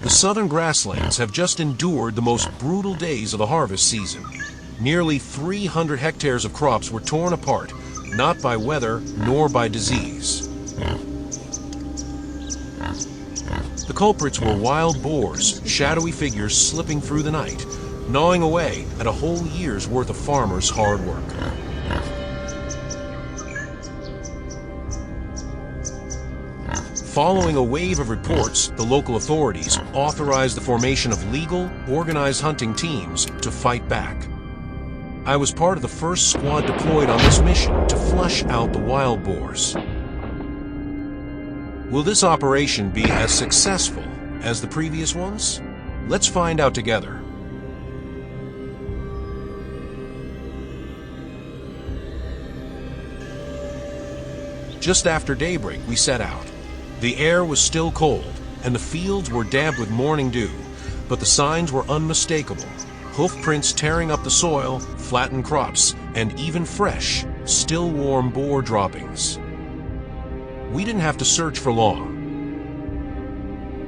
The southern grasslands have just endured the most brutal days of the harvest season. Nearly 300 hectares of crops were torn apart, not by weather nor by disease. The culprits were wild boars, shadowy figures slipping through the night, gnawing away at a whole year's worth of farmers' hard work. Following a wave of reports, the local authorities authorized the formation of legal, organized hunting teams to fight back. I was part of the first squad deployed on this mission to flush out the wild boars. Will this operation be as successful as the previous ones? Let's find out together. Just after daybreak, we set out. The air was still cold, and the fields were damp with morning dew, but the signs were unmistakable. Hoof prints tearing up the soil, flattened crops, and even fresh, still warm boar droppings. We didn't have to search for long.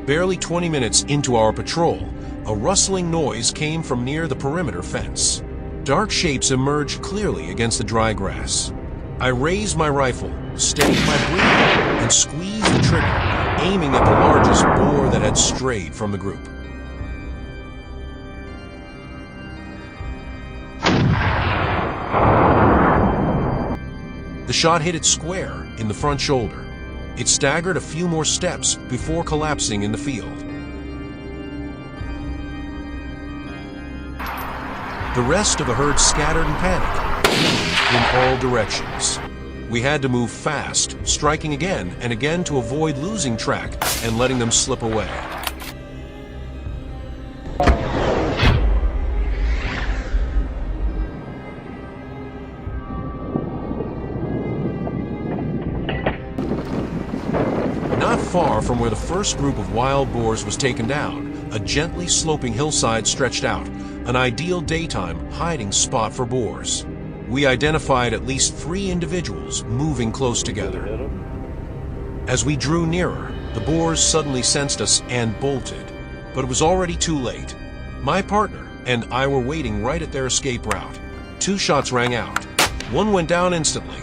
Barely 20 minutes into our patrol, a rustling noise came from near the perimeter fence. Dark shapes emerged clearly against the dry grass. I raised my rifle, steadied my breathing, and squeezed the trigger, aiming at the largest boar that had strayed from the group. The shot hit it square in the front shoulder. It staggered a few more steps before collapsing in the field. The rest of the herd scattered in panic, in all directions. We had to move fast, striking again and again to avoid losing track and letting them slip away. Not far from where the first group of wild boars was taken down, a gently sloping hillside stretched out, an ideal daytime hiding spot for boars. We identified at least 3 individuals moving close together. As we drew nearer, the boars suddenly sensed us and bolted, but it was already too late. My partner and I were waiting right at their escape route. 2 shots rang out. One went down instantly.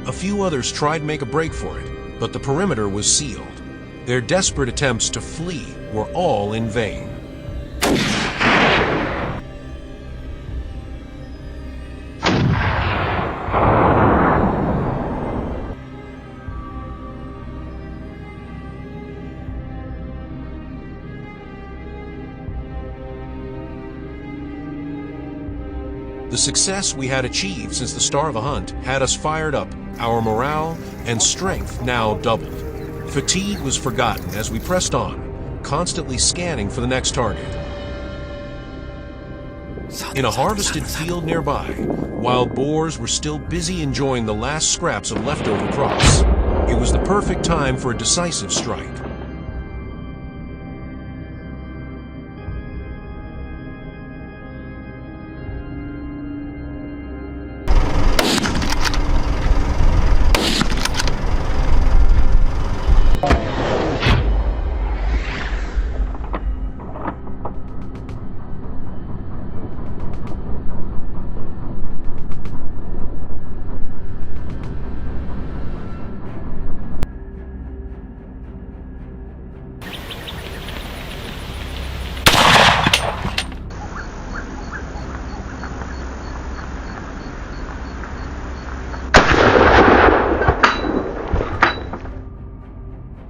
A few others tried to make a break for it, but the perimeter was sealed. Their desperate attempts to flee were all in vain. The success we had achieved since the start of the hunt had us fired up, our morale and strength now doubled. Fatigue was forgotten as we pressed on, constantly scanning for the next target. In a harvested field nearby, wild boars were still busy enjoying the last scraps of leftover crops. It was the perfect time for a decisive strike.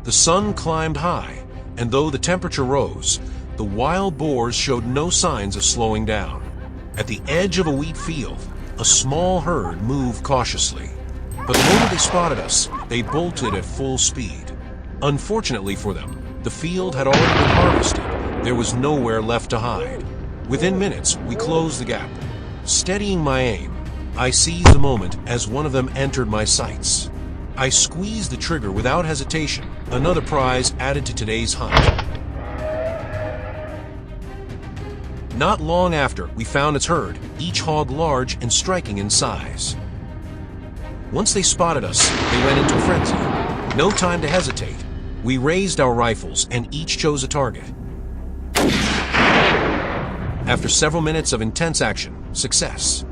The sun climbed high, and though the temperature rose, the wild boars showed no signs of slowing down. At the edge of a wheat field, a small herd moved cautiously. But the moment they spotted us, they bolted at full speed. Unfortunately for them, the field had already been harvested. There was nowhere left to hide. Within minutes, we closed the gap. Steadying my aim, I seized the moment as one of them entered my sights. I squeezed the trigger without hesitation, another prize added to today's hunt. Not long after, we found its herd, each hog large and striking in size. Once they spotted us, they went into a frenzy. No time to hesitate. We raised our rifles and each chose a target. After several minutes of intense action, success.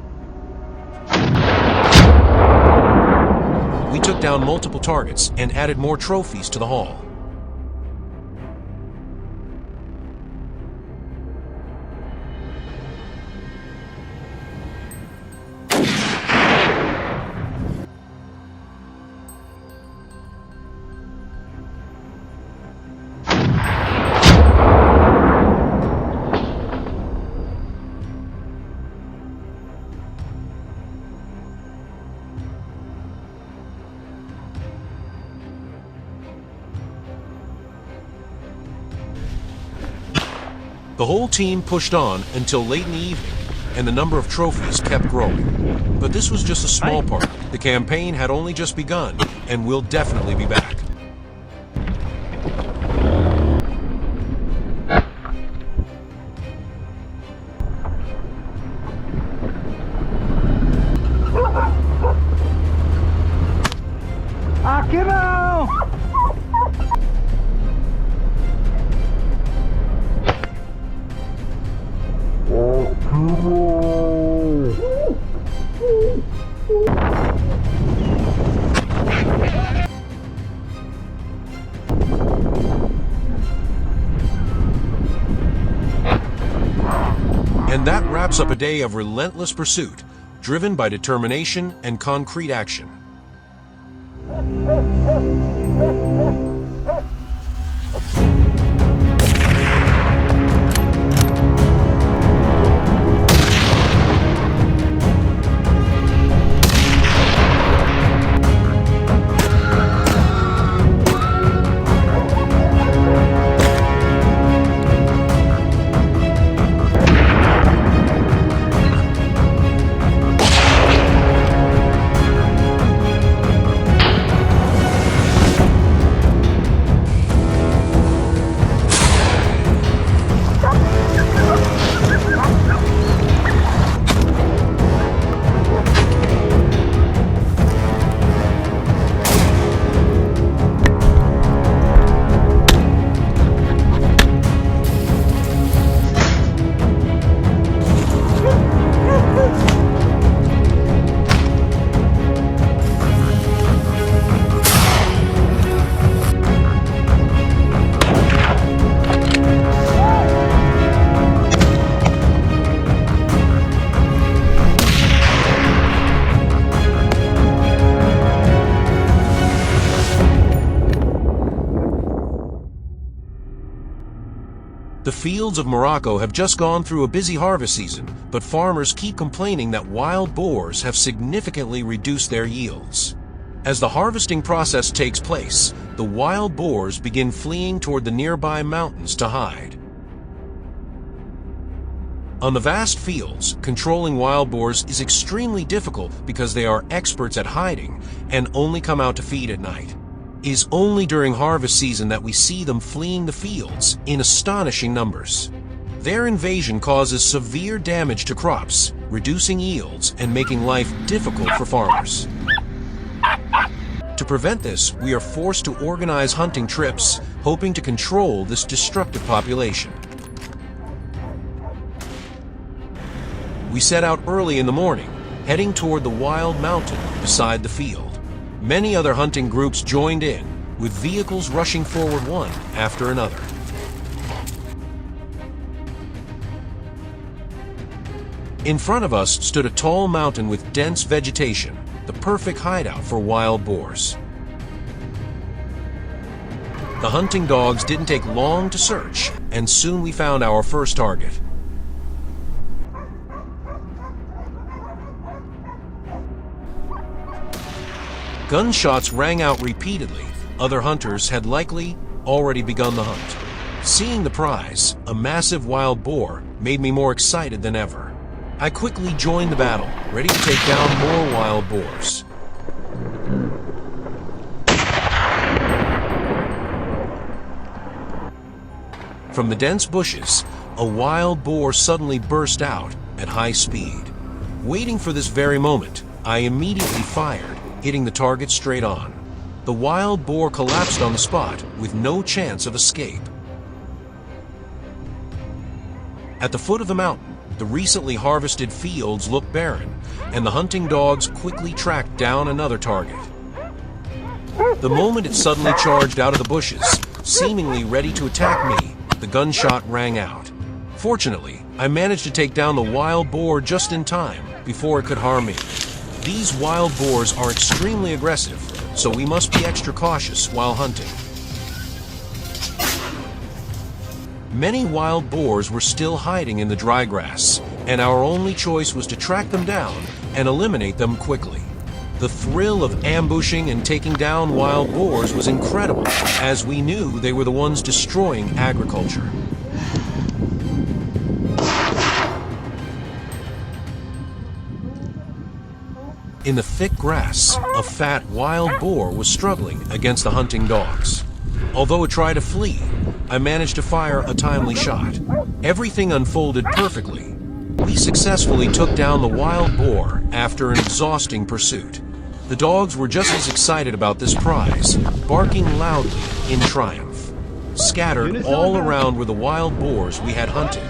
We took down multiple targets and added more trophies to the haul. The whole team pushed on until late in the evening, and the number of trophies kept growing. But this was just a small part. The campaign had only just begun, and we'll definitely be back. And that wraps up a day of relentless pursuit, driven by determination and concrete action. The fields of Morocco have just gone through a busy harvest season, but farmers keep complaining that wild boars have significantly reduced their yields. As the harvesting process takes place, the wild boars begin fleeing toward the nearby mountains to hide. On the vast fields, controlling wild boars is extremely difficult because they are experts at hiding and only come out to feed at night. It is only during harvest season that we see them fleeing the fields in astonishing numbers. Their invasion causes severe damage to crops, reducing yields and making life difficult for farmers. To prevent this, we are forced to organize hunting trips, hoping to control this destructive population. We set out early in the morning, heading toward the wild mountain beside the field. Many other hunting groups joined in, with vehicles rushing forward one after another. In front of us stood a tall mountain with dense vegetation, the perfect hideout for wild boars. The hunting dogs didn't take long to search, and soon we found our first target. Gunshots rang out repeatedly. Other hunters had likely already begun the hunt. Seeing the prize, a massive wild boar, made me more excited than ever. I quickly joined the battle, ready to take down more wild boars. From the dense bushes, a wild boar suddenly burst out at high speed. Waiting for this very moment, I immediately fired, hitting the target straight on. The wild boar collapsed on the spot with no chance of escape. At the foot of the mountain, the recently harvested fields looked barren, and the hunting dogs quickly tracked down another target. The moment it suddenly charged out of the bushes, seemingly ready to attack me, the gunshot rang out. Fortunately, I managed to take down the wild boar just in time before it could harm me. These wild boars are extremely aggressive, so we must be extra cautious while hunting. Many wild boars were still hiding in the dry grass, and our only choice was to track them down and eliminate them quickly. The thrill of ambushing and taking down wild boars was incredible, as we knew they were the ones destroying agriculture. In the thick grass, a fat wild boar was struggling against the hunting dogs. Although it tried to flee, I managed to fire a timely shot. Everything unfolded perfectly. We successfully took down the wild boar after an exhausting pursuit. The dogs were just as excited about this prize, barking loudly in triumph. Scattered all around were the wild boars we had hunted.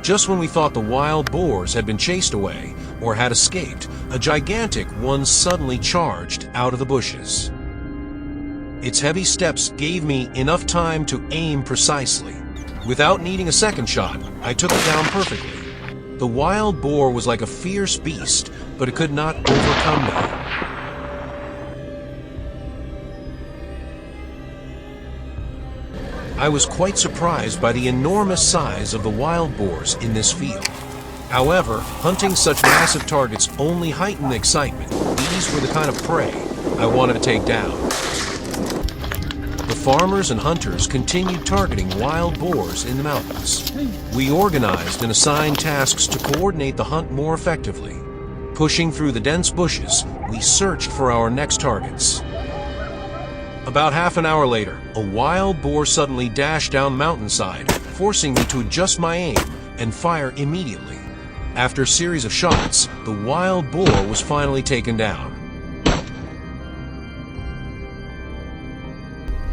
Just when we thought the wild boars had been chased away or had escaped, a gigantic one suddenly charged out of the bushes. Its heavy steps gave me enough time to aim precisely. Without needing a second shot, I took it down perfectly. The wild boar was like a fierce beast, but it could not overcome me. I was quite surprised by the enormous size of the wild boars in this field. However, hunting such massive targets only heightened the excitement. These were the kind of prey I wanted to take down. The farmers and hunters continued targeting wild boars in the mountains. We organized and assigned tasks to coordinate the hunt more effectively. Pushing through the dense bushes, we searched for our next targets. About half an hour later, a wild boar suddenly dashed down the mountainside, forcing me to adjust my aim and fire immediately. After a series of shots, the wild boar was finally taken down.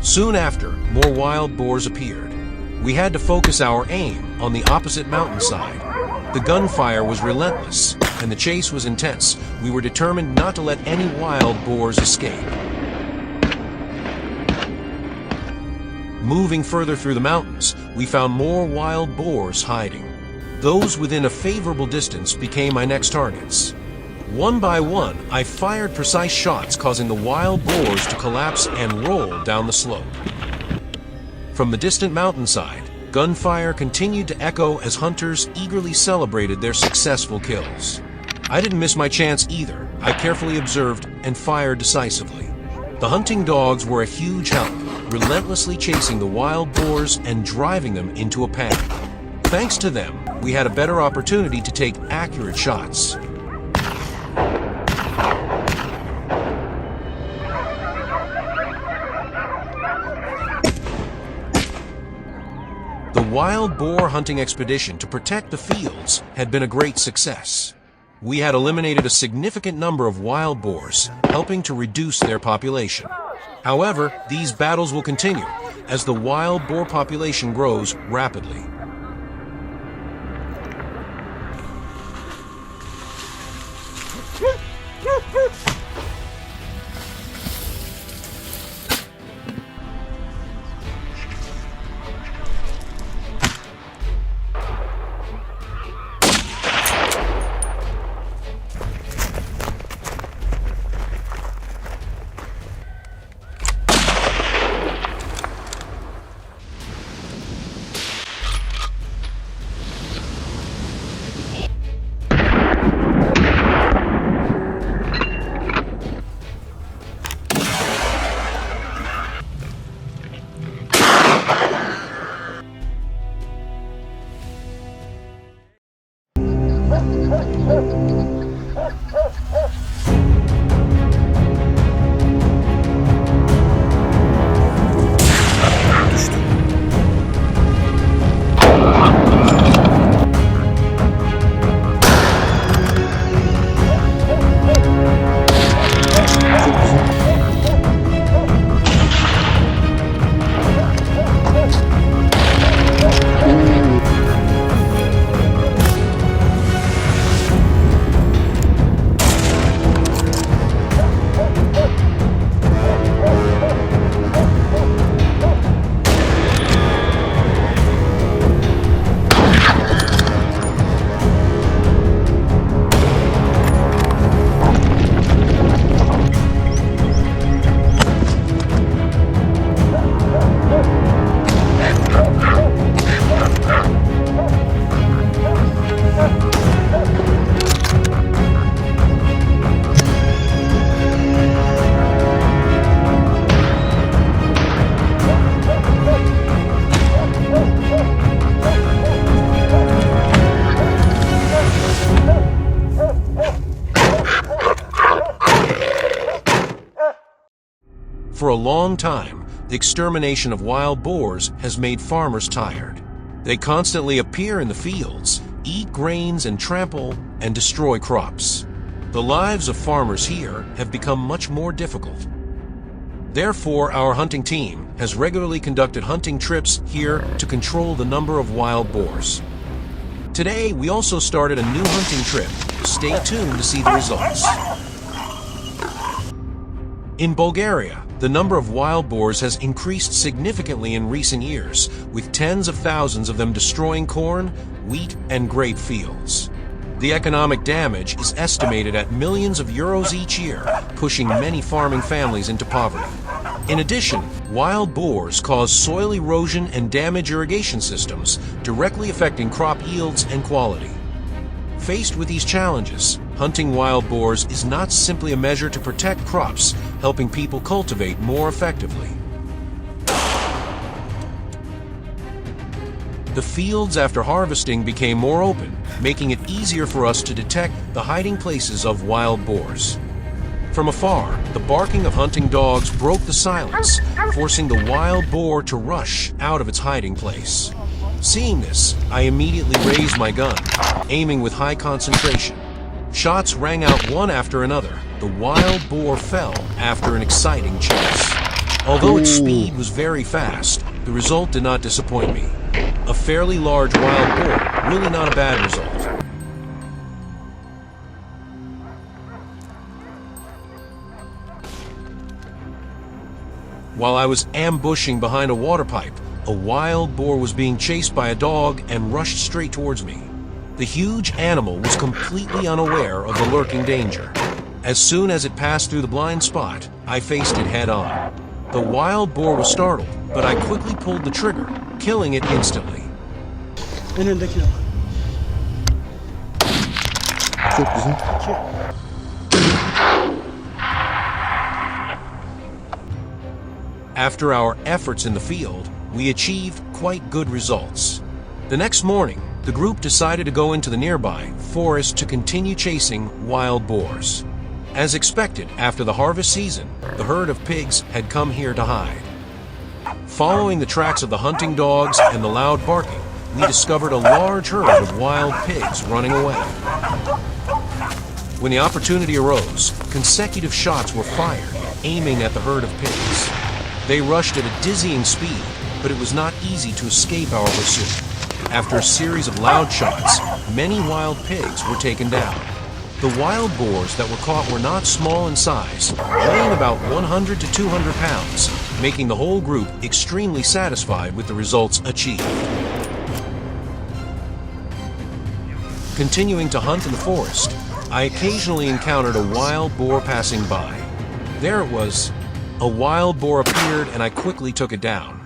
Soon after, more wild boars appeared. We had to focus our aim on the opposite mountainside. The gunfire was relentless, and the chase was intense. We were determined not to let any wild boars escape. Moving further through the mountains, we found more wild boars hiding. Those within a favorable distance became my next targets. One by one, I fired precise shots, causing the wild boars to collapse and roll down the slope. From the distant mountainside, gunfire continued to echo as hunters eagerly celebrated their successful kills. I didn't miss my chance either. I carefully observed and fired decisively. The hunting dogs were a huge help, relentlessly chasing the wild boars and driving them into a panic. Thanks to them, we had a better opportunity to take accurate shots. The wild boar hunting expedition to protect the fields had been a great success. We had eliminated a significant number of wild boars, helping to reduce their population. However, these battles will continue as the wild boar population grows rapidly. For a long time, the extermination of wild boars has made farmers tired. They constantly appear in the fields, eat grains and trample and destroy crops. The lives of farmers here have become much more difficult. Therefore, our hunting team has regularly conducted hunting trips here to control the number of wild boars. Today, we also started a new hunting trip. Stay tuned to see the results. In Bulgaria, the number of wild boars has increased significantly in recent years, with tens of thousands of them destroying corn, wheat, and grape fields. The economic damage is estimated at millions of euros each year, pushing many farming families into poverty. In addition, wild boars cause soil erosion and damage irrigation systems, directly affecting crop yields and quality. Faced with these challenges, hunting wild boars is not simply a measure to protect crops, helping people cultivate more effectively. The fields after harvesting became more open, making it easier for us to detect the hiding places of wild boars. From afar, the barking of hunting dogs broke the silence, forcing the wild boar to rush out of its hiding place. Seeing this, I immediately raised my gun, aiming with high concentration. Shots rang out one after another. The wild boar fell after an exciting chase. Although its speed was very fast, the result did not disappoint me. A fairly large wild boar, really not a bad result. While I was ambushing behind a water pipe, a wild boar was being chased by a dog and rushed straight towards me. The huge animal was completely unaware of the lurking danger. As soon as it passed through the blind spot, I faced it head-on. The wild boar was startled, but I quickly pulled the trigger, killing it instantly. After our efforts in the field, we achieved quite good results. The next morning, the group decided to go into the nearby forest to continue chasing wild boars. As expected, after the harvest season, the herd of pigs had come here to hide. Following the tracks of the hunting dogs and the loud barking, we discovered a large herd of wild pigs running away. When the opportunity arose, consecutive shots were fired, aiming at the herd of pigs. They rushed at a dizzying speed, but it was not easy to escape our pursuit. After a series of loud shots, many wild pigs were taken down. The wild boars that were caught were not small in size, weighing about 100 to 200 pounds, making the whole group extremely satisfied with the results achieved. Continuing to hunt in the forest, I occasionally encountered a wild boar passing by. There it was. A wild boar appeared and I quickly took it down.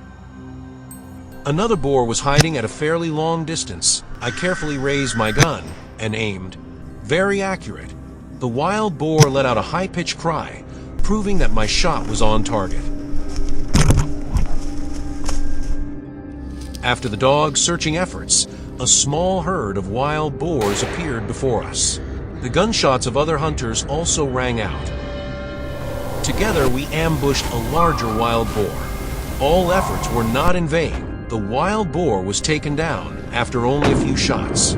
Another boar was hiding at a fairly long distance. I carefully raised my gun and aimed. Very accurate. The wild boar let out a high-pitched cry, proving that my shot was on target. After the dog's searching efforts, a small herd of wild boars appeared before us. The gunshots of other hunters also rang out. Together, we ambushed a larger wild boar. All efforts were not in vain. The wild boar was taken down after only a few shots.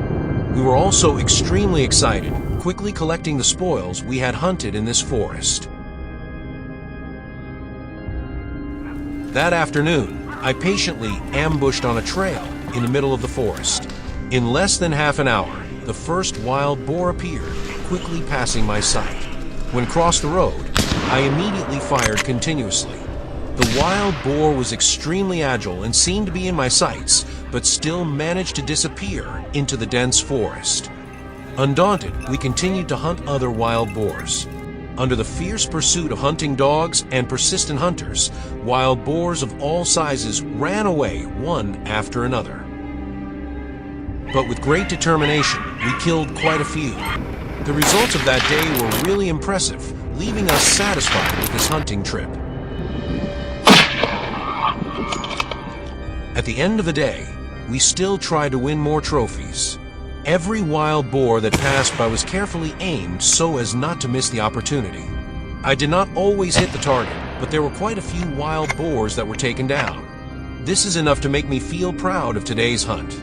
We were also extremely excited, quickly collecting the spoils we had hunted in this forest. That afternoon, I patiently ambushed on a trail in the middle of the forest. In less than half an hour, the first wild boar appeared, quickly passing my sight. When across the road, I immediately fired continuously. The wild boar was extremely agile and seemed to be in my sights, but still managed to disappear into the dense forest. Undaunted, we continued to hunt other wild boars. Under the fierce pursuit of hunting dogs and persistent hunters, wild boars of all sizes ran away one after another. But with great determination, we killed quite a few. The results of that day were really impressive, leaving us satisfied with this hunting trip. At the end of the day, we still tried to win more trophies. Every wild boar that passed by was carefully aimed so as not to miss the opportunity. I did not always hit the target, but there were quite a few wild boars that were taken down. This is enough to make me feel proud of today's hunt.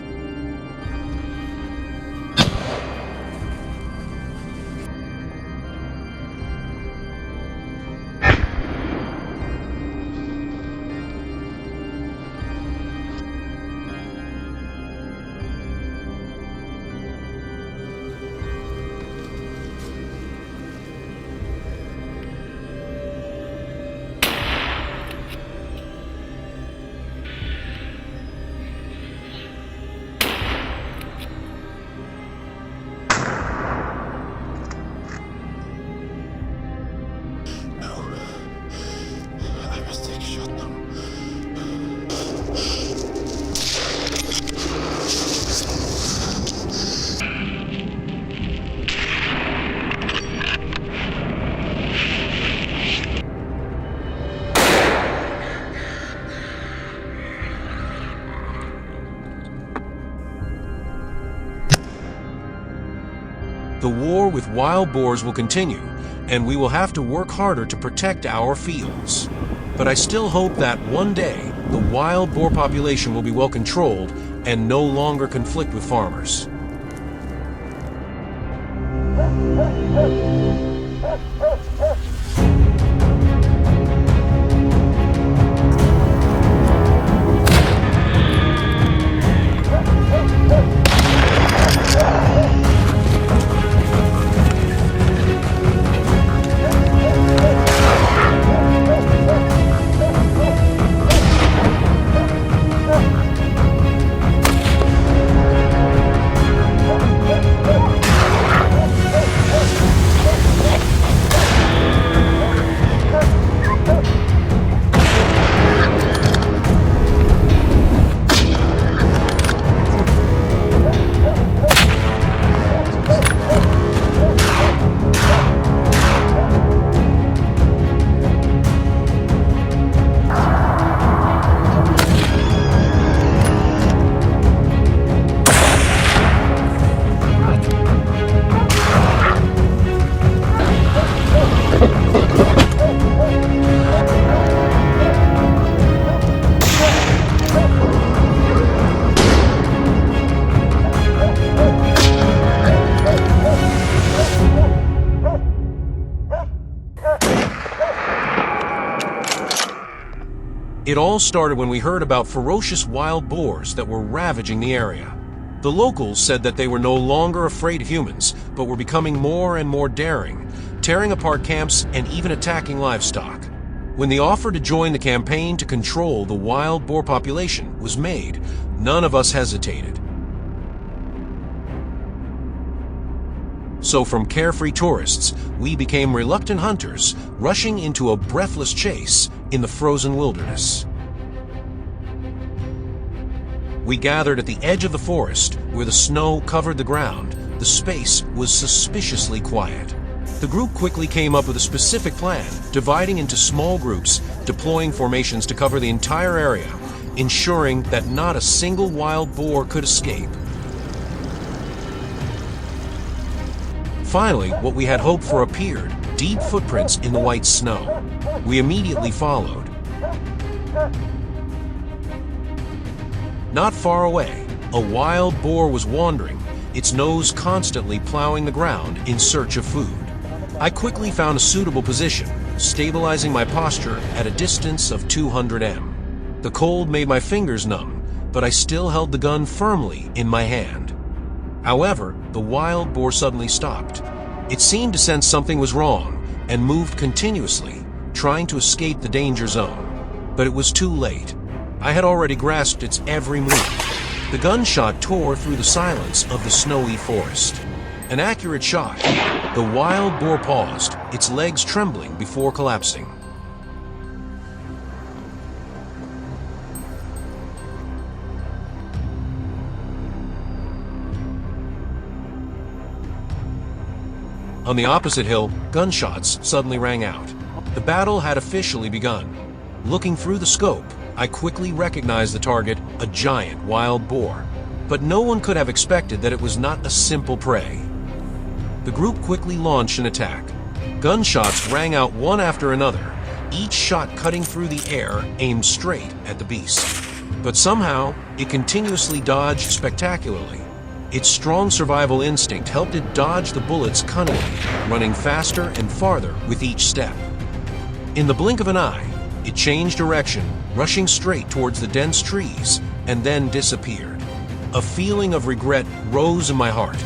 The war with wild boars will continue, and we will have to work harder to protect our fields. But I still hope that one day, the wild boar population will be well controlled and no longer conflict with farmers. It all started when we heard about ferocious wild boars that were ravaging the area. The locals said that they were no longer afraid of humans, but were becoming more and more daring, tearing apart camps and even attacking livestock. When the offer to join the campaign to control the wild boar population was made, none of us hesitated. So from carefree tourists, we became reluctant hunters, rushing into a breathless chase in the frozen wilderness. We gathered at the edge of the forest, where the snow covered the ground. The space was suspiciously quiet. The group quickly came up with a specific plan, dividing into small groups, deploying formations to cover the entire area, ensuring that not a single wild boar could escape. Finally, what we had hoped for appeared, deep footprints in the white snow. We immediately followed. Not far away, a wild boar was wandering, its nose constantly plowing the ground in search of food. I quickly found a suitable position, stabilizing my posture at a distance of 200 m. The cold made my fingers numb, but I still held the gun firmly in my hand. However, the wild boar suddenly stopped. It seemed to sense something was wrong and moved continuously, trying to escape the danger zone. But it was too late. I had already grasped its every move. The gunshot tore through the silence of the snowy forest. An accurate shot. The wild boar paused, its legs trembling before collapsing. On the opposite hill, gunshots suddenly rang out. The battle had officially begun. Looking through the scope, I quickly recognized the target, a giant wild boar. But no one could have expected that it was not a simple prey. The group quickly launched an attack. Gunshots rang out one after another, each shot cutting through the air aimed straight at the beast. But somehow, it continuously dodged spectacularly. Its strong survival instinct helped it dodge the bullets cunningly, running faster and farther with each step. In the blink of an eye, it changed direction, rushing straight towards the dense trees, and then disappeared. A feeling of regret rose in my heart.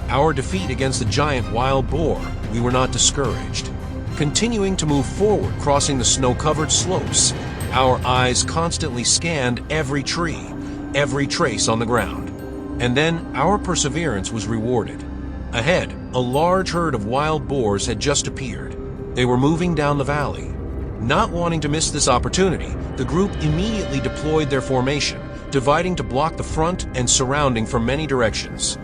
Our defeat against the giant wild boar, we were not discouraged. Continuing to move forward, crossing the snow-covered slopes, our eyes constantly scanned every tree, every trace on the ground. And then our perseverance was rewarded. Ahead, a large herd of wild boars had just appeared. They were moving down the valley. Not wanting to miss this opportunity, the group immediately deployed their formation, dividing to block the front and surrounding from many directions.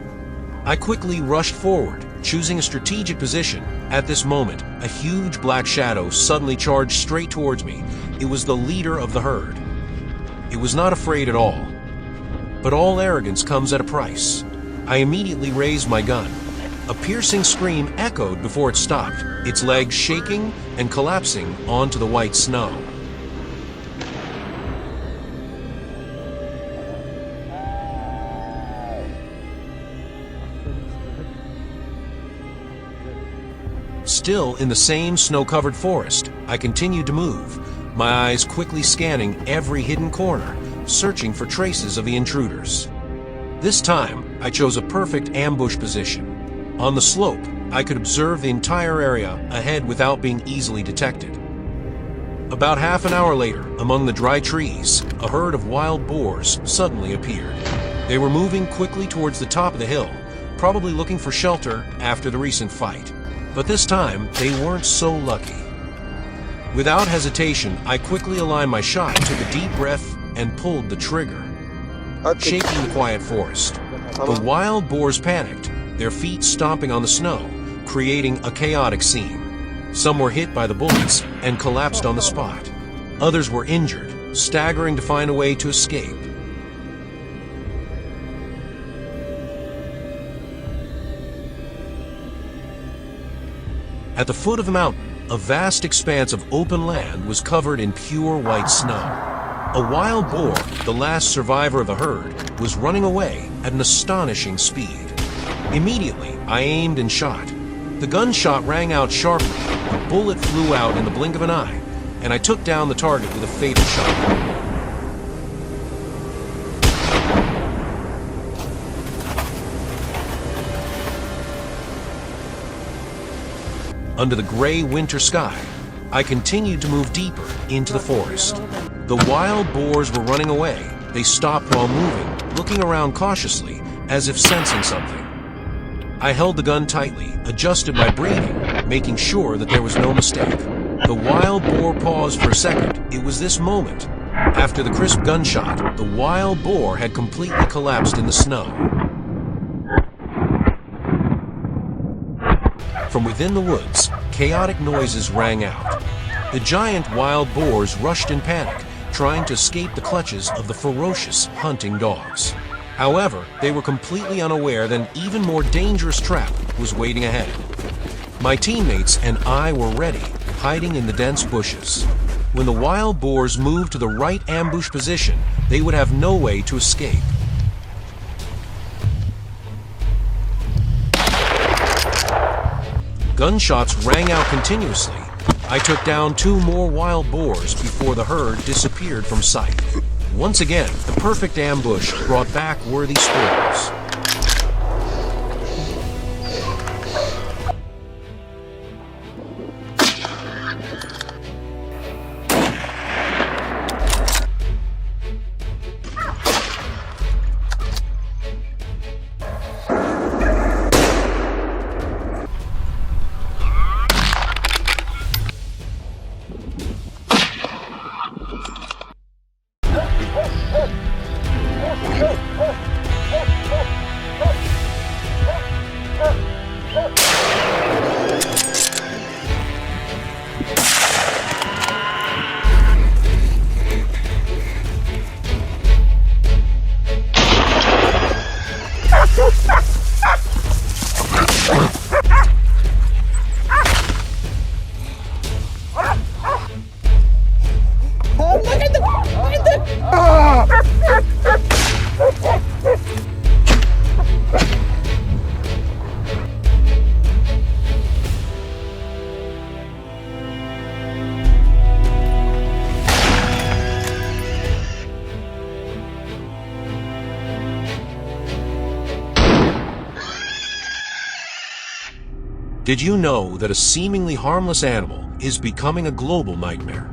I quickly rushed forward, choosing a strategic position. At this moment, a huge black shadow suddenly charged straight towards me. It was the leader of the herd. It was not afraid at all. But all arrogance comes at a price. I immediately raised my gun. A piercing scream echoed before it stopped, its legs shaking and collapsing onto the white snow. Still in the same snow-covered forest, I continued to move, my eyes quickly scanning every hidden corner, searching for traces of the intruders. This time, I chose a perfect ambush position. On the slope, I could observe the entire area ahead without being easily detected. About half an hour later, among the dry trees, a herd of wild boars suddenly appeared. They were moving quickly towards the top of the hill, probably looking for shelter after the recent fight. But this time, they weren't so lucky. Without hesitation, I quickly aligned my shot, took a deep breath, and pulled the trigger. Shaking the quiet forest, the wild boars panicked, their feet stomping on the snow, creating a chaotic scene. Some were hit by the bullets and collapsed on the spot. Others were injured, staggering to find a way to escape. At the foot of the mountain, a vast expanse of open land was covered in pure white snow. A wild boar, the last survivor of the herd, was running away at an astonishing speed. Immediately, I aimed and shot. The gunshot rang out sharply, a bullet flew out in the blink of an eye, and I took down the target with a fatal shot. Under the gray winter sky, I continued to move deeper into the forest. The wild boars were running away. They stopped while moving, looking around cautiously, as if sensing something. I held the gun tightly, adjusted my breathing, making sure that there was no mistake. The wild boar paused for a second. It was this moment. After the crisp gunshot, the wild boar had completely collapsed in the snow. From within the woods, chaotic noises rang out. The giant wild boars rushed in panic, trying to escape the clutches of the ferocious hunting dogs. However, they were completely unaware that an even more dangerous trap was waiting ahead. My teammates and I were ready, hiding in the dense bushes. When the wild boars moved to the right ambush position, they would have no way to escape. Gunshots rang out continuously. I took down 2 more wild boars before the herd disappeared from sight. Once again, the perfect ambush brought back worthy spoils. Did you know that a seemingly harmless animal is becoming a global nightmare?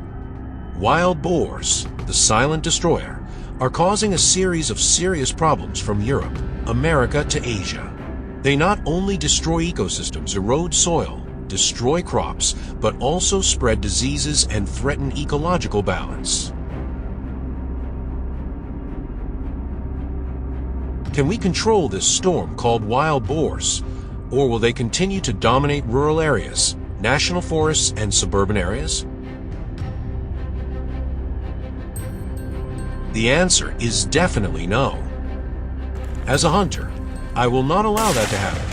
Wild boars, the silent destroyer, are causing a series of serious problems from Europe, America to Asia. They not only destroy ecosystems, erode soil, destroy crops, but also spread diseases and threaten ecological balance. Can we control this storm called wild boars, or will they continue to dominate rural areas, national forests, and suburban areas? The answer is definitely no. As a hunter, I will not allow that to happen.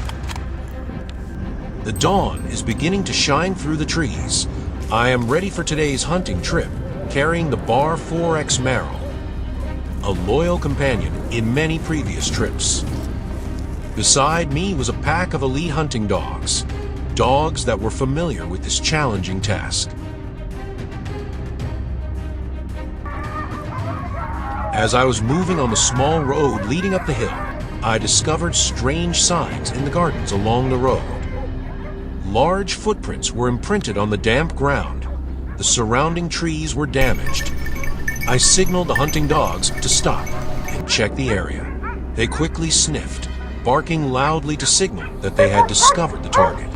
The dawn is beginning to shine through the trees. I am ready for today's hunting trip, carrying the Bar 4X Marrow, a loyal companion in many previous trips. Beside me was a pack of elite hunting dogs, dogs that were familiar with this challenging task. As I was moving on the small road leading up the hill, I discovered strange signs in the gardens along the road. Large footprints were imprinted on the damp ground. The surrounding trees were damaged. I signaled the hunting dogs to stop and check the area. They quickly sniffed, barking loudly to signal that they had discovered the target.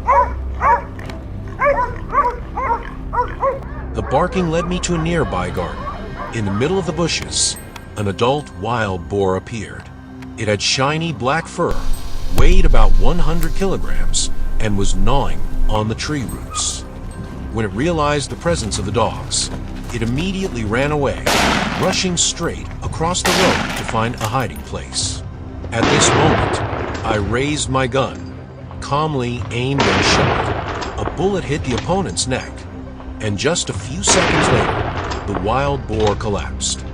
The barking led me to a nearby garden. In the middle of the bushes, an adult wild boar appeared. It had shiny black fur, weighed about 100 kilograms, and was gnawing on the tree roots. When it realized the presence of the dogs, it immediately ran away, rushing straight across the road to find a hiding place. At this moment, I raised my gun, calmly aimed and shot. A bullet hit the opponent's neck, and just a few seconds later, the wild boar collapsed.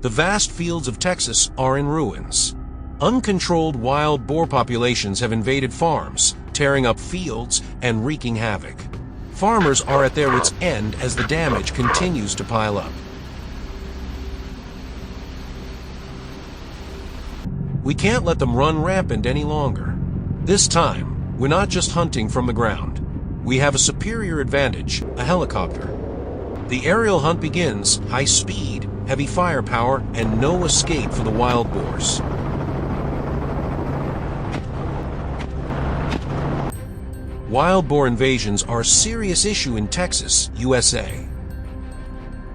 The vast fields of Texas are in ruins. Uncontrolled wild boar populations have invaded farms, tearing up fields and wreaking havoc. Farmers are at their wits' end as the damage continues to pile up. We can't let them run rampant any longer. This time, we're not just hunting from the ground. We have a superior advantage, a helicopter. The aerial hunt begins, high speed, heavy firepower, and no escape for the wild boars. Wild boar invasions are a serious issue in Texas, USA.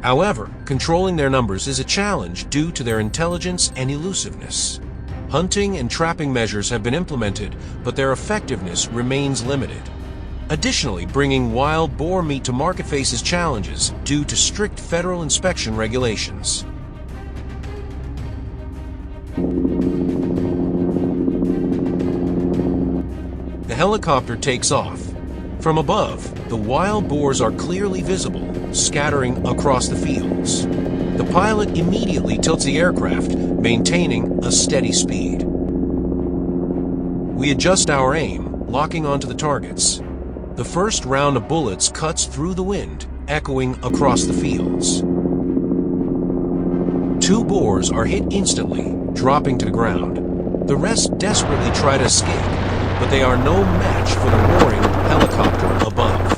However, controlling their numbers is a challenge due to their intelligence and elusiveness. Hunting and trapping measures have been implemented, but their effectiveness remains limited. Additionally, bringing wild boar meat to market faces challenges due to strict federal inspection regulations. The helicopter takes off. From above, the wild boars are clearly visible, scattering across the fields. The pilot immediately tilts the aircraft, maintaining a steady speed. We adjust our aim, locking onto the targets. The first round of bullets cuts through the wind, echoing across the fields. 2 boars are hit instantly, dropping to the ground. The rest desperately try to escape, but they are no match for the roaring helicopter above.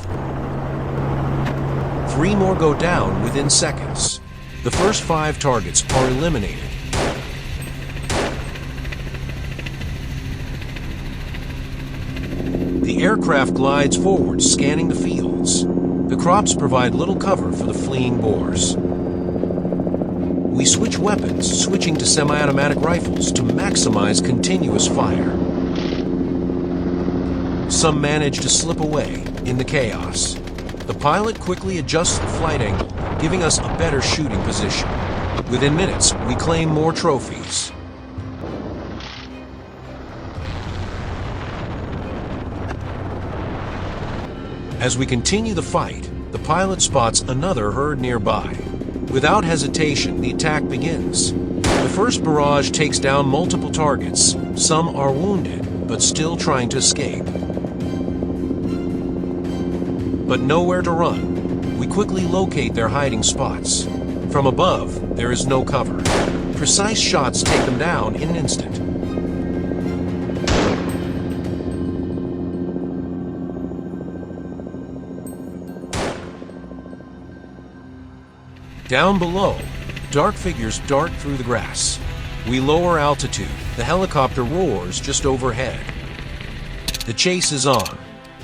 3 more go down within seconds. The first 5 targets are eliminated. The aircraft glides forward, scanning the fields. The The crops provide little cover for the fleeing boars. We switch weapons, switching to semi-automatic rifles to maximize continuous fire. Some manage to slip away in the chaos. The pilot quickly adjusts the flight angle, giving us a better shooting position. Within minutes, we claim more trophies. As we continue the fight, the pilot spots another herd nearby. Without hesitation, the attack begins. The first barrage takes down multiple targets. Some are wounded, but still trying to escape. But nowhere to run. We quickly locate their hiding spots. From above, there is no cover. Precise shots take them down in an instant. Down below, dark figures dart through the grass. We lower altitude. The helicopter roars just overhead. The chase is on.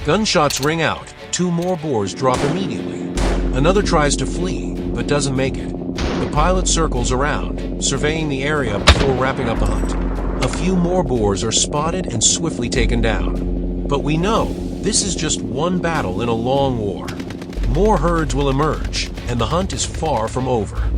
Gunshots ring out. 2 more boars drop immediately. Another tries to flee, but doesn't make it. The pilot circles around, surveying the area before wrapping up the hunt. A few more boars are spotted and swiftly taken down. But we know this is just one battle in a long war. More herds will emerge, and the hunt is far from over.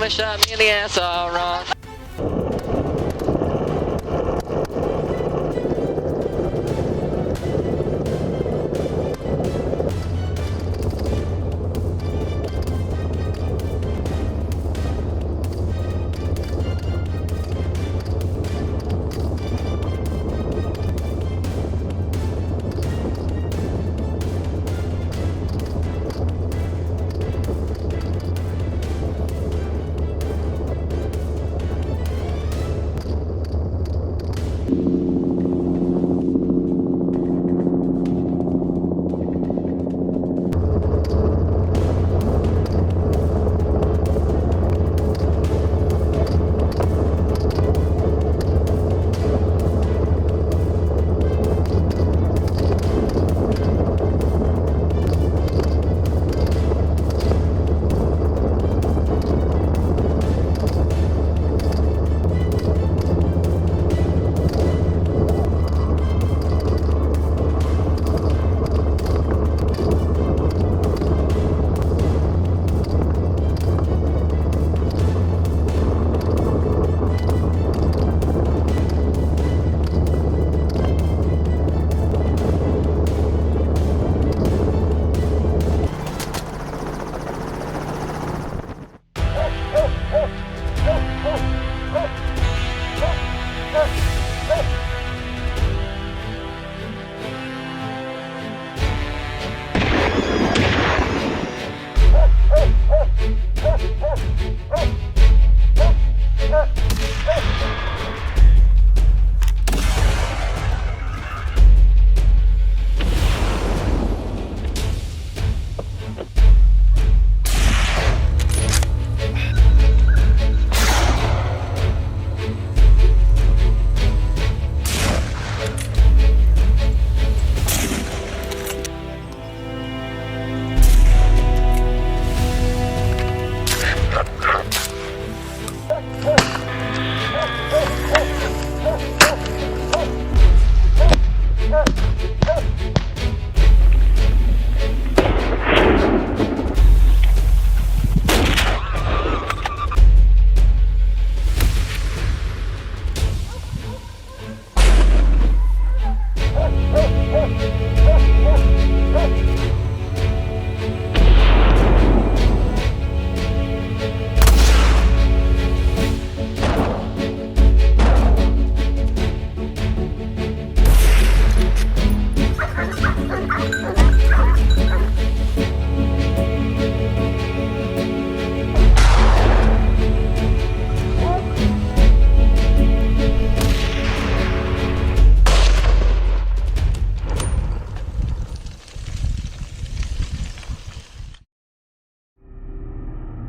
Shot me in the ass all wrong.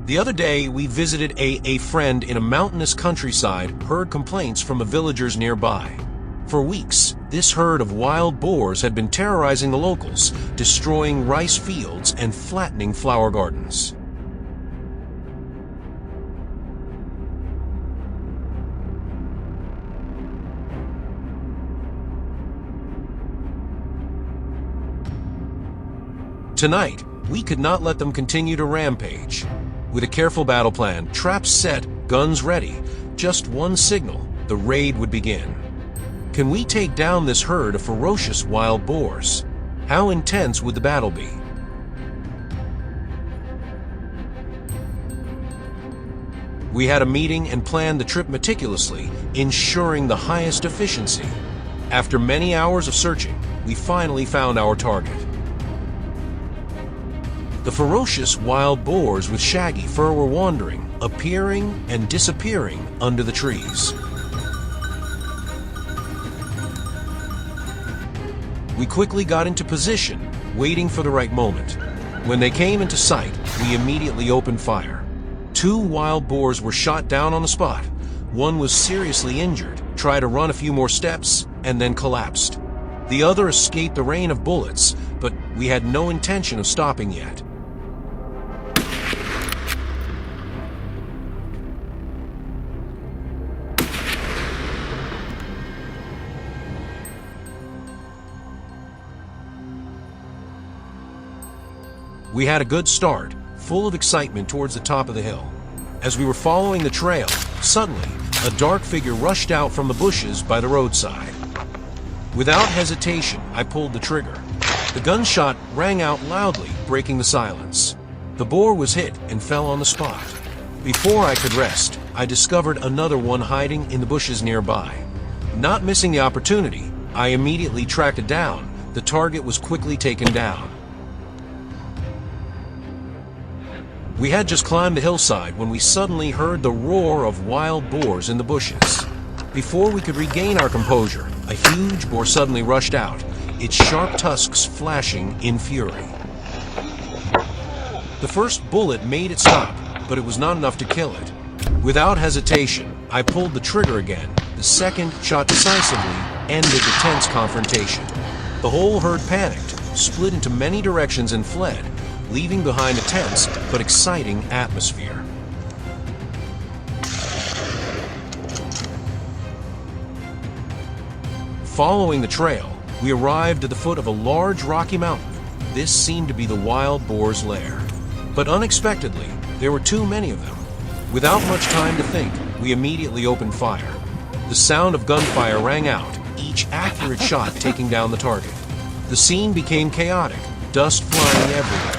The other day, we visited a friend in a mountainous countryside, heard complaints from the villagers nearby. For weeks, this herd of wild boars had been terrorizing the locals, destroying rice fields and flattening flower gardens. Tonight, we could not let them continue to rampage. With a careful battle plan, traps set, guns ready, just one signal, the raid would begin. Can we take down this herd of ferocious wild boars? How intense would the battle be? We had a meeting and planned the trip meticulously, ensuring the highest efficiency. After many hours of searching, we finally found our target. The ferocious wild boars with shaggy fur were wandering, appearing and disappearing under the trees. We quickly got into position, waiting for the right moment. When they came into sight, we immediately opened fire. 2 wild boars were shot down on the spot. One was seriously injured, tried to run a few more steps, and then collapsed. The other escaped the rain of bullets, but we had no intention of stopping yet. We had a good start, full of excitement towards the top of the hill. As we were following the trail, suddenly, a dark figure rushed out from the bushes by the roadside. Without hesitation, I pulled the trigger. The gunshot rang out loudly, breaking the silence. The boar was hit and fell on the spot. Before I could rest, I discovered another one hiding in the bushes nearby. Not missing the opportunity, I immediately tracked it down. The target was quickly taken down. We had just climbed the hillside when we suddenly heard the roar of wild boars in the bushes. Before we could regain our composure, a huge boar suddenly rushed out, its sharp tusks flashing in fury. The first bullet made it stop, but it was not enough to kill it. Without hesitation, I pulled the trigger again. The second shot decisively ended the tense confrontation. The whole herd panicked, split into many directions and fled, leaving behind a tense but exciting atmosphere. Following the trail, we arrived at the foot of a large rocky mountain. This seemed to be the wild boar's lair. But unexpectedly, there were too many of them. Without much time to think, we immediately opened fire. The sound of gunfire rang out, each accurate shot taking down the target. The scene became chaotic, dust flying everywhere.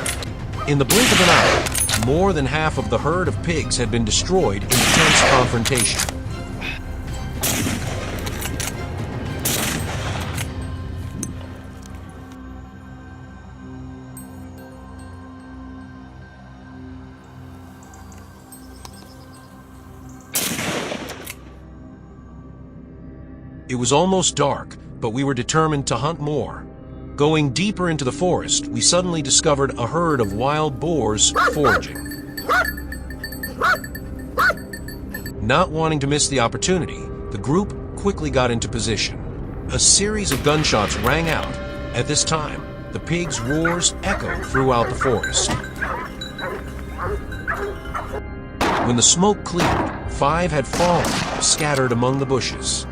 In the blink of an eye, more than half of the herd of pigs had been destroyed in the tense confrontation. It was almost dark, but we were determined to hunt more. Going deeper into the forest, we suddenly discovered a herd of wild boars foraging. Not wanting to miss the opportunity, the group quickly got into position. A series of gunshots rang out. At this time, the pigs' roars echoed throughout the forest. When the smoke cleared, 5 had fallen, scattered among the bushes.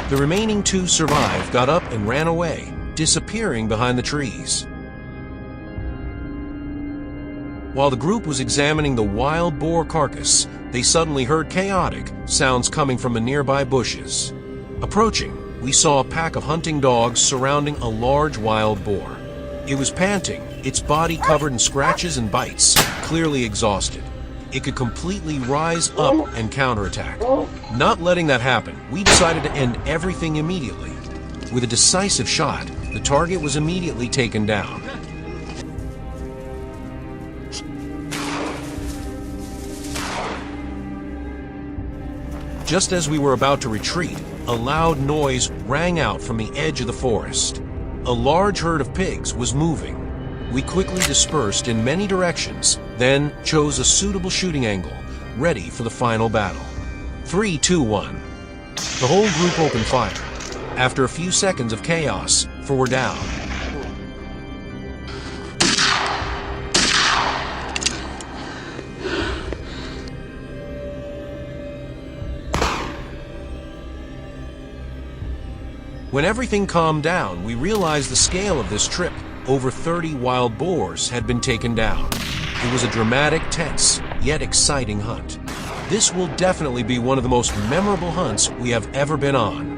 The remaining 2 survived, got up and ran away, disappearing behind the trees. While the group was examining the wild boar carcass, they suddenly heard chaotic sounds coming from the nearby bushes. Approaching, we saw a pack of hunting dogs surrounding a large wild boar. It was panting, its body covered in scratches and bites, clearly exhausted. It could completely rise up and counterattack. Not letting that happen, we decided to end everything immediately. With a decisive shot, the target was immediately taken down. Just as we were about to retreat, a loud noise rang out from the edge of the forest. A large herd of pigs was moving. We quickly dispersed in many directions, then chose a suitable shooting angle, ready for the final battle. 3, 2, 1. The whole group opened fire. After a few seconds of chaos, 4 were down. When everything calmed down, we realized the scale of this trip. Over 30 wild boars had been taken down. It was a dramatic, tense, yet exciting hunt. This will definitely be one of the most memorable hunts we have ever been on.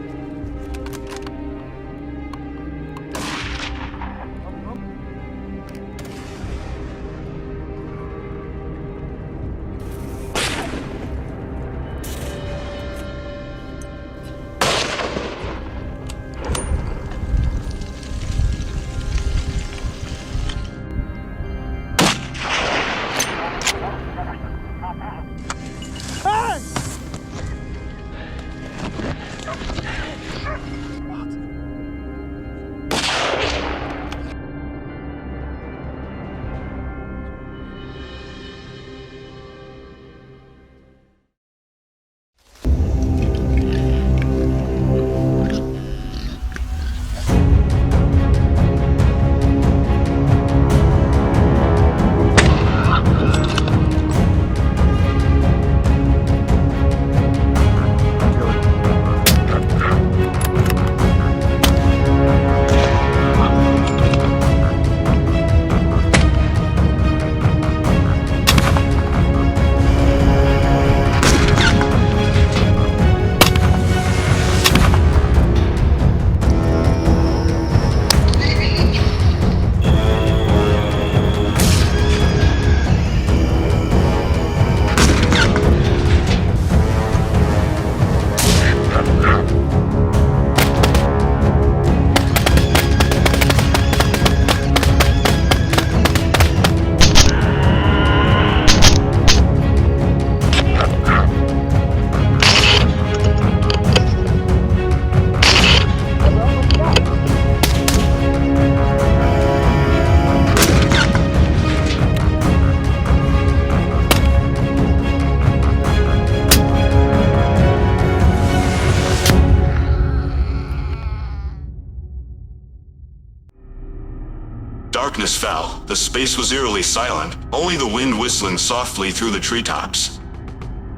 Darkness fell. The space was eerily silent, only the wind whistling softly through the treetops.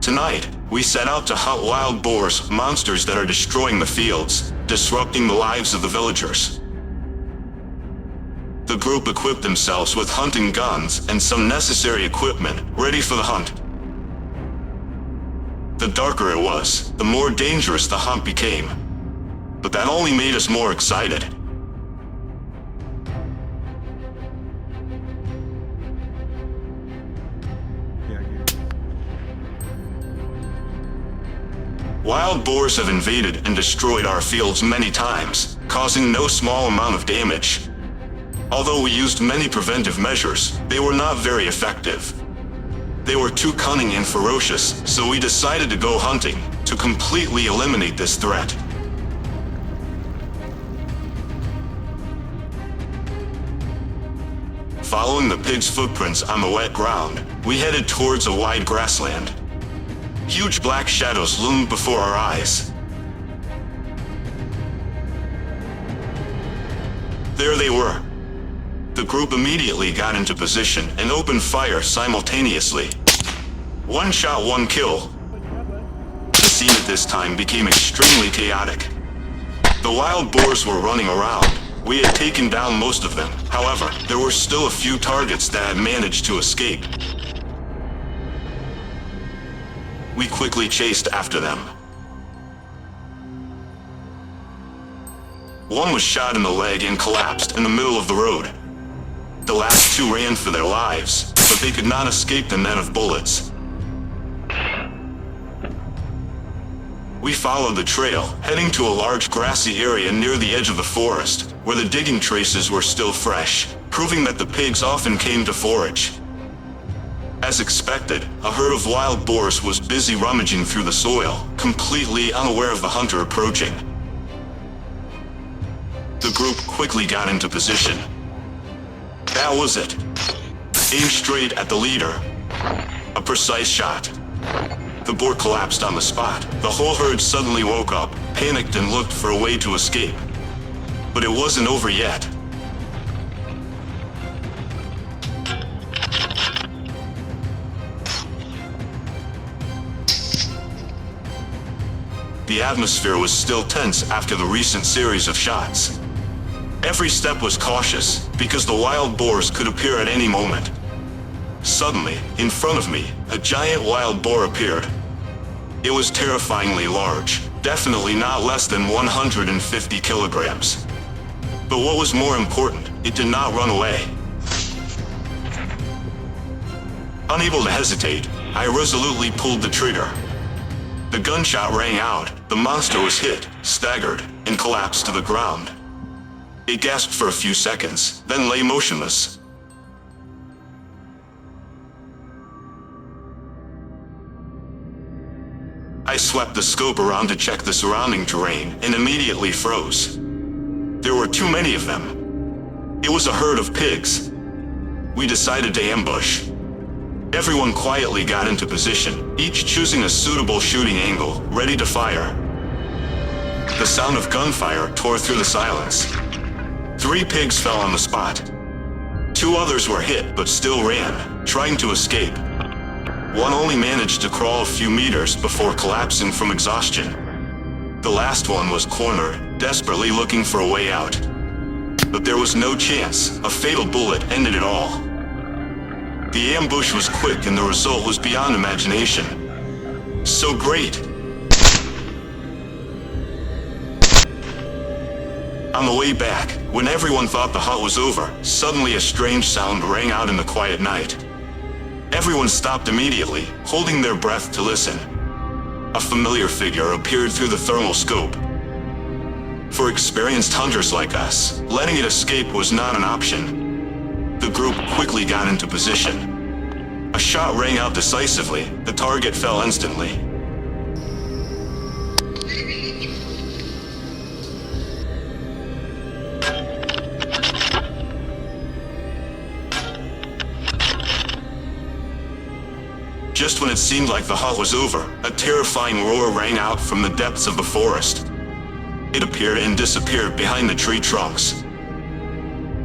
Tonight, we set out to hunt wild boars, monsters that are destroying the fields, disrupting the lives of the villagers. The group equipped themselves with hunting guns and some necessary equipment, ready for the hunt. The darker it was, the more dangerous the hunt became. But that only made us more excited. Wild boars have invaded and destroyed our fields many times, causing no small amount of damage. Although we used many preventive measures, they were not very effective. They were too cunning and ferocious, so we decided to go hunting, to completely eliminate this threat. Following the pigs' footprints on the wet ground, we headed towards a wide grassland. Huge black shadows loomed before our eyes. There they were. The group immediately got into position and opened fire simultaneously. One shot, one kill. The scene at this time became extremely chaotic. The wild boars were running around. We had taken down most of them. However, there were still a few targets that had managed to escape. We quickly chased after them. One was shot in the leg and collapsed in the middle of the road. The last two ran for their lives, but they could not escape the net of bullets. We followed the trail, heading to a large grassy area near the edge of the forest, where the digging traces were still fresh, proving that the pigs often came to forage. As expected, a herd of wild boars was busy rummaging through the soil, completely unaware of the hunter approaching. The group quickly got into position. That was it. aimed straight at the leader. A precise shot. The boar collapsed on the spot. The whole herd suddenly woke up, panicked and looked for a way to escape. But it wasn't over yet. The atmosphere was still tense after the recent series of shots. Every step was cautious, because the wild boars could appear at any moment. Suddenly, in front of me, a giant wild boar appeared. It was terrifyingly large, definitely not less than 150 kilograms. But what was more important, it did not run away. Unable to hesitate, I resolutely pulled the trigger. The gunshot rang out, the monster was hit, staggered, and collapsed to the ground. It gasped for a few seconds, then lay motionless. I swept the scope around to check the surrounding terrain and immediately froze. There were too many of them. It was a herd of pigs. We decided to ambush. Everyone quietly got into position, each choosing a suitable shooting angle, ready to fire. The sound of gunfire tore through the silence. 3 pigs fell on the spot. 2 others were hit but still ran, trying to escape. One only managed to crawl a few meters before collapsing from exhaustion. The last one was cornered, desperately looking for a way out. But there was no chance. A fatal bullet ended it all. The ambush was quick and the result was beyond imagination. So great. On the way back, when everyone thought the hunt was over, suddenly a strange sound rang out in the quiet night. Everyone stopped immediately, holding their breath to listen. A familiar figure appeared through the thermal scope. For experienced hunters like us, letting it escape was not an option. The group quickly got into position. A shot rang out decisively. The target fell instantly. Just when it seemed like the hunt was over, a terrifying roar rang out from the depths of the forest. It appeared and disappeared behind the tree trunks.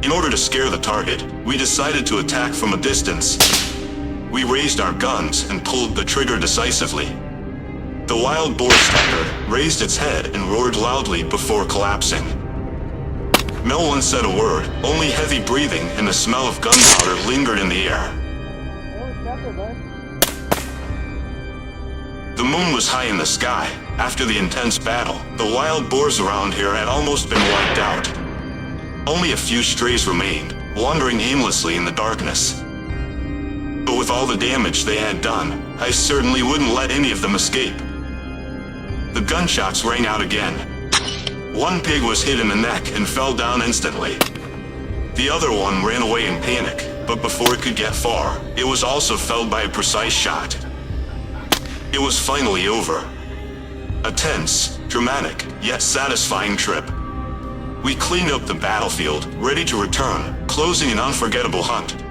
In order to scare the target, we decided to attack from a distance. We raised our guns and pulled the trigger decisively. The wild boar staggered, raised its head and roared loudly before collapsing. No one said a word, only heavy breathing and the smell of gunpowder lingered in the air. The moon was high in the sky. After the intense battle, the wild boars around here had almost been wiped out. Only a few strays remained, wandering aimlessly in the darkness. But with all the damage they had done, I certainly wouldn't let any of them escape. The gunshots rang out again. One pig was hit in the neck and fell down instantly. The other one ran away in panic, but before it could get far, it was also felled by a precise shot. It was finally over. A tense, dramatic, yet satisfying trip. We cleaned up the battlefield, ready to return, closing an unforgettable hunt.